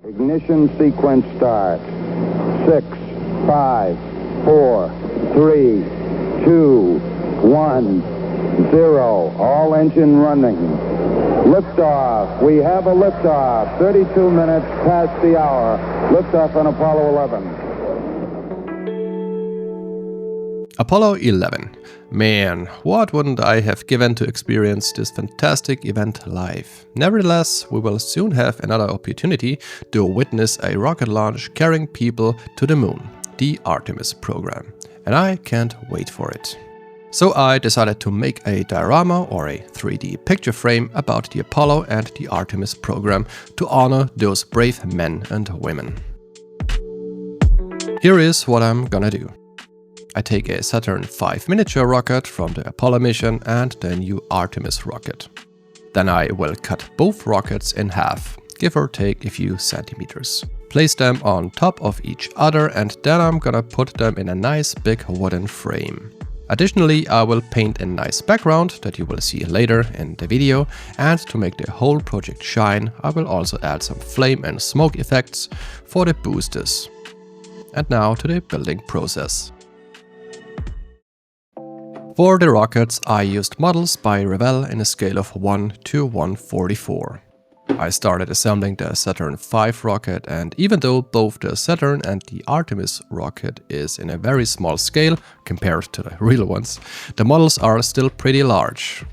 Ignition sequence start. 6, 5, 4, 3, 2, 1, 0. All engine running. Liftoff. We have a liftoff. 32 minutes past the hour. Liftoff on Apollo 11. Apollo 11. Man, what wouldn't I have given to experience this fantastic event live. Nevertheless, we will soon have another opportunity to witness a rocket launch carrying people to the moon, the Artemis program. And I can't wait for it. So I decided to make a diorama or a 3D picture frame about the Apollo and the Artemis program to honor those brave men and women. Here is what I'm gonna do. I take a Saturn V miniature rocket from the Apollo mission and the new Artemis rocket. Then I will cut both rockets in half, give or take a few centimeters. Place them on top of each other and then I'm gonna put them in a nice big wooden frame. Additionally, I will paint a nice background that you will see later in the video, and to make the whole project shine, I will also add some flame and smoke effects for the boosters. And now to the building process. For the rockets, I used models by Revell in a scale of 1 to 144. I started assembling the Saturn V rocket, and even though both the Saturn and the Artemis rocket is in a very small scale compared to the real ones, the models are still pretty large.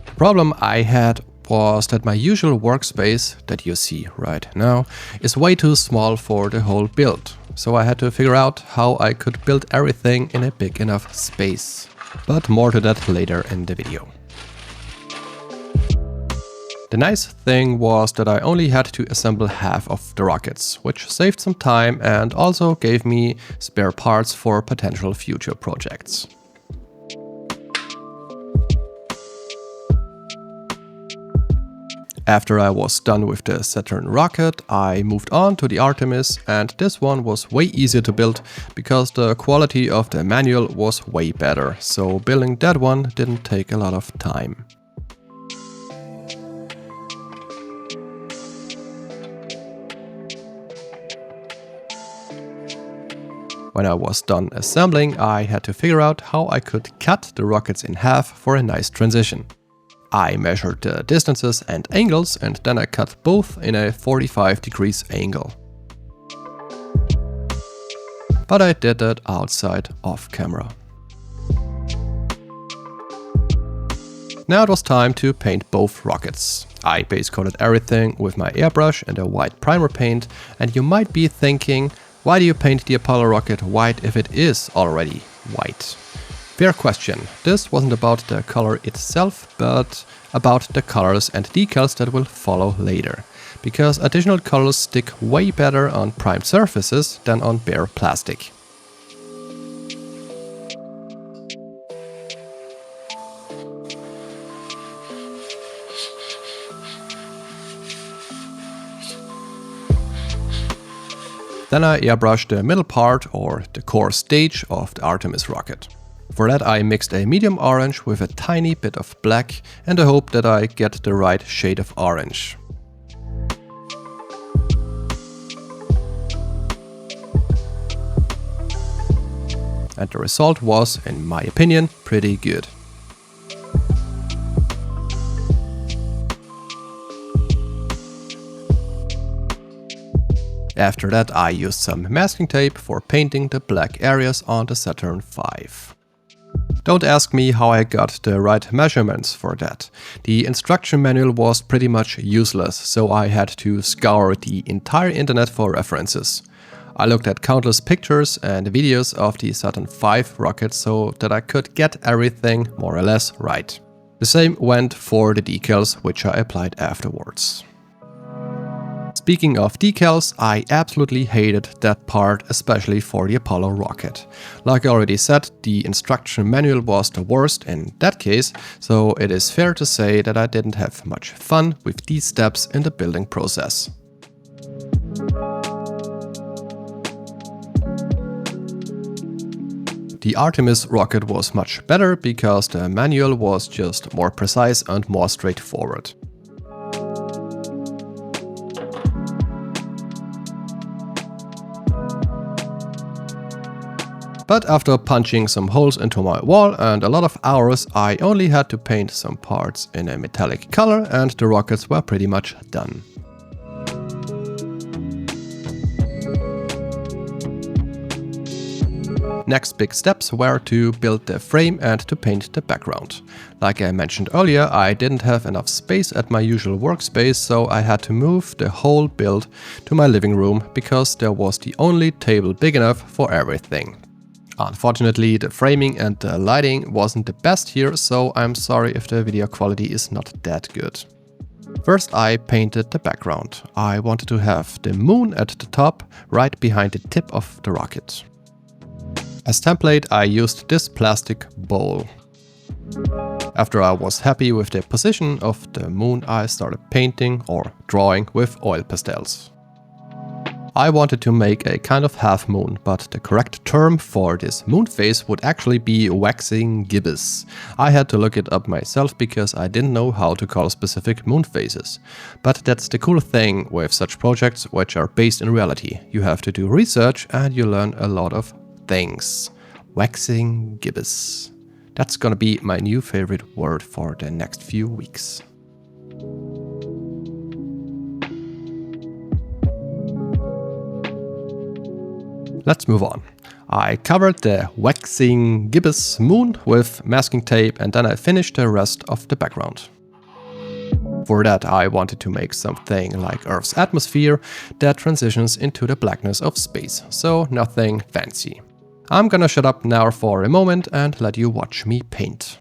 The problem I had was that my usual workspace, that you see right now, is way too small for the whole build, so I had to figure out how I could build everything in a big enough space. But more to that later in the video. The nice thing was that I only had to assemble half of the rockets, which saved some time and also gave me spare parts for potential future projects. After I was done with the Saturn rocket, I moved on to the Artemis, and this one was way easier to build because the quality of the manual was way better, so building that one didn't take a lot of time. When I was done assembling, I had to figure out how I could cut the rockets in half for a nice transition. I measured the distances and angles and then I cut both in a 45 degrees angle. But I did that outside off camera. Now it was time to paint both rockets. I base coated everything with my airbrush and a white primer paint, and you might be thinking, why do you paint the Apollo rocket white if it is already white? Fair question. This wasn't about the color itself, but about the colors and decals that will follow later. Because additional colors stick way better on primed surfaces than on bare plastic. Then I airbrushed the middle part, or the core stage, of the Artemis rocket. For that I mixed a medium orange with a tiny bit of black and I hope that I get the right shade of orange. And the result was, in my opinion, pretty good. After that I used some masking tape for painting the black areas on the Saturn V. Don't ask me how I got the right measurements for that. The instruction manual was pretty much useless, so I had to scour the entire internet for references. I looked at countless pictures and videos of the Saturn V rocket so that I could get everything more or less right. The same went for the decals, which I applied afterwards. Speaking of decals, I absolutely hated that part, especially for the Apollo rocket. Like I already said, the instruction manual was the worst in that case, so it is fair to say that I didn't have much fun with these steps in the building process. The Artemis rocket was much better because the manual was just more precise and more straightforward. But after punching some holes into my wall and a lot of hours, I only had to paint some parts in a metallic color and the rockets were pretty much done. Next big steps were to build the frame and to paint the background. Like I mentioned earlier, I didn't have enough space at my usual workspace, so I had to move the whole build to my living room because there was the only table big enough for everything. Unfortunately, the framing and the lighting wasn't the best here, so I'm sorry if the video quality is not that good. First I painted the background. I wanted to have the moon at the top, right behind the tip of the rocket. As template I used this plastic bowl. After I was happy with the position of the moon, I started painting or drawing with oil pastels. I wanted to make a kind of half moon, but the correct term for this moon phase would actually be waxing gibbous. I had to look it up myself because I didn't know how to call specific moon phases. But that's the cool thing with such projects which are based in reality. You have to do research and you learn a lot of things. Waxing gibbous. That's gonna be my new favorite word for the next few weeks. Let's move on. I covered the waxing gibbous moon with masking tape and then I finished the rest of the background. For that I wanted to make something like Earth's atmosphere that transitions into the blackness of space, so nothing fancy. I'm gonna shut up now for a moment and let you watch me paint.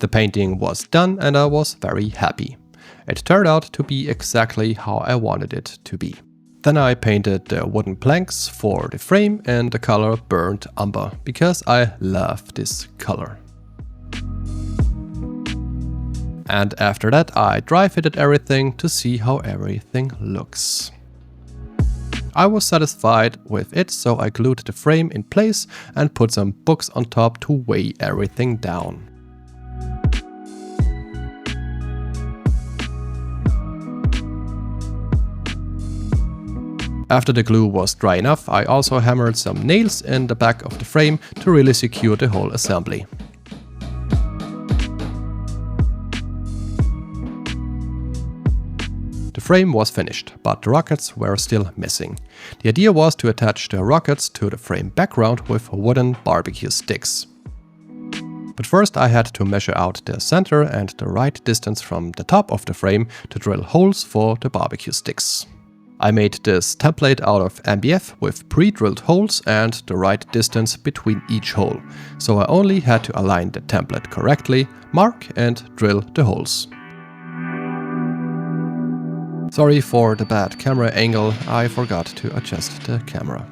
The painting was done and I was very happy. It turned out to be exactly how I wanted it to be. Then I painted the wooden planks for the frame and the color burnt umber, because I love this color. And after that I dry fitted everything to see how everything looks. I was satisfied with it, so I glued the frame in place and put some books on top to weigh everything down. After the glue was dry enough, I also hammered some nails in the back of the frame to really secure the whole assembly. The frame was finished, but the rockets were still missing. The idea was to attach the rockets to the frame background with wooden barbecue sticks. But first I had to measure out the center and the right distance from the top of the frame to drill holes for the barbecue sticks. I made this template out of MDF with pre-drilled holes and the right distance between each hole, so I only had to align the template correctly, mark and drill the holes. Sorry for the bad camera angle, I forgot to adjust the camera.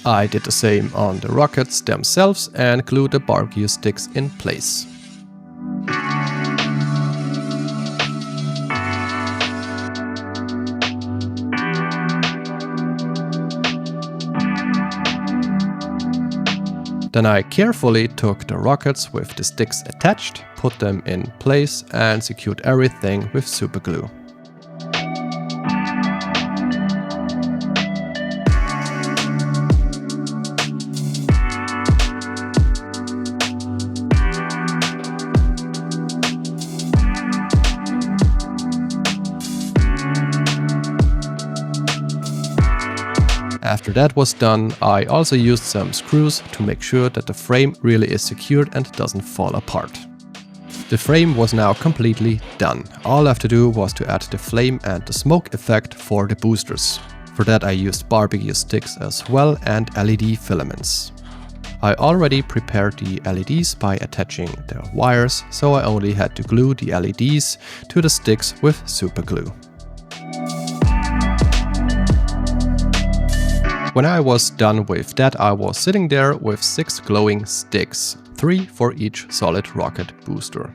I did the same on the rockets themselves and glued the barbecue sticks in place. Then I carefully took the rockets with the sticks attached, put them in place and secured everything with super glue. After that was done, I also used some screws to make sure that the frame really is secured and doesn't fall apart. The frame was now completely done. All I have to do was to add the flame and the smoke effect for the boosters. For that I used barbecue sticks as well and LED filaments. I already prepared the LEDs by attaching the wires, so I only had to glue the LEDs to the sticks with super glue. When I was done with that, I was sitting there with 6 glowing sticks, 3 for each solid rocket booster.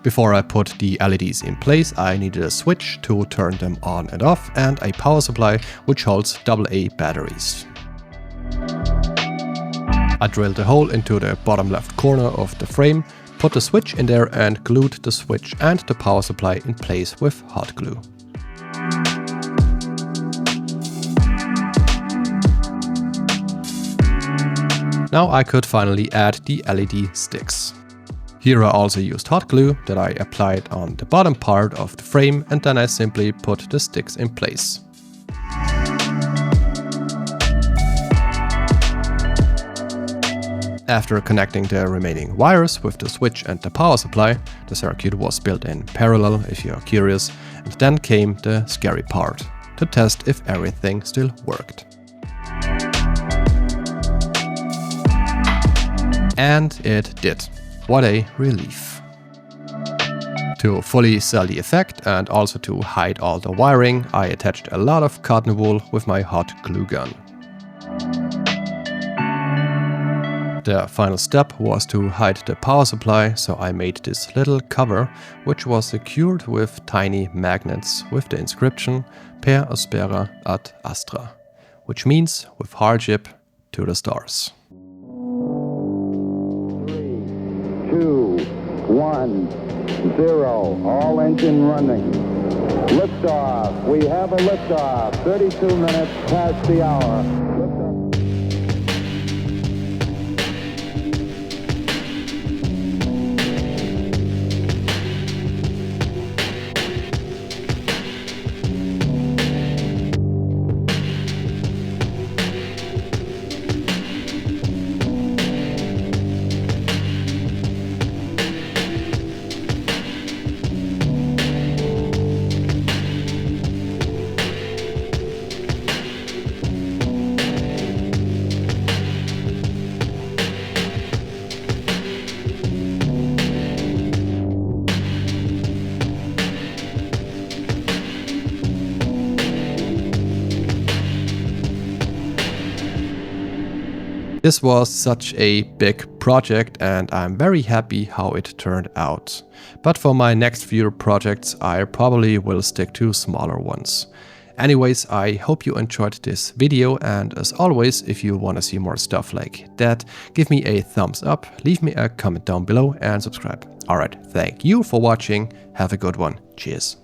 Before I put the LEDs in place, I needed a switch to turn them on and off and a power supply which holds AA batteries. I drilled a hole into the bottom left corner of the frame, put the switch in there and glued the switch and the power supply in place with hot glue. Now I could finally add the LED sticks. Here I also used hot glue that I applied on the bottom part of the frame and then I simply put the sticks in place. After connecting the remaining wires with the switch and the power supply, the circuit was built in parallel if you are curious, and then came the scary part, to test if everything still worked. And it did. What a relief. To fully sell the effect and also to hide all the wiring, I attached a lot of cotton wool with my hot glue gun. The final step was to hide the power supply, so I made this little cover which was secured with tiny magnets with the inscription Per aspera ad astra, which means with hardship to the stars. 2, 1, 0. All engine running. Liftoff. We have a liftoff. 32 minutes past the hour. Liftoff. This was such a big project and I'm very happy how it turned out. But for my next few projects I probably will stick to smaller ones. Anyways, I hope you enjoyed this video, and as always, if you want to see more stuff like that, give me a thumbs up, leave me a comment down below and subscribe. Alright, thank you for watching, have a good one, cheers.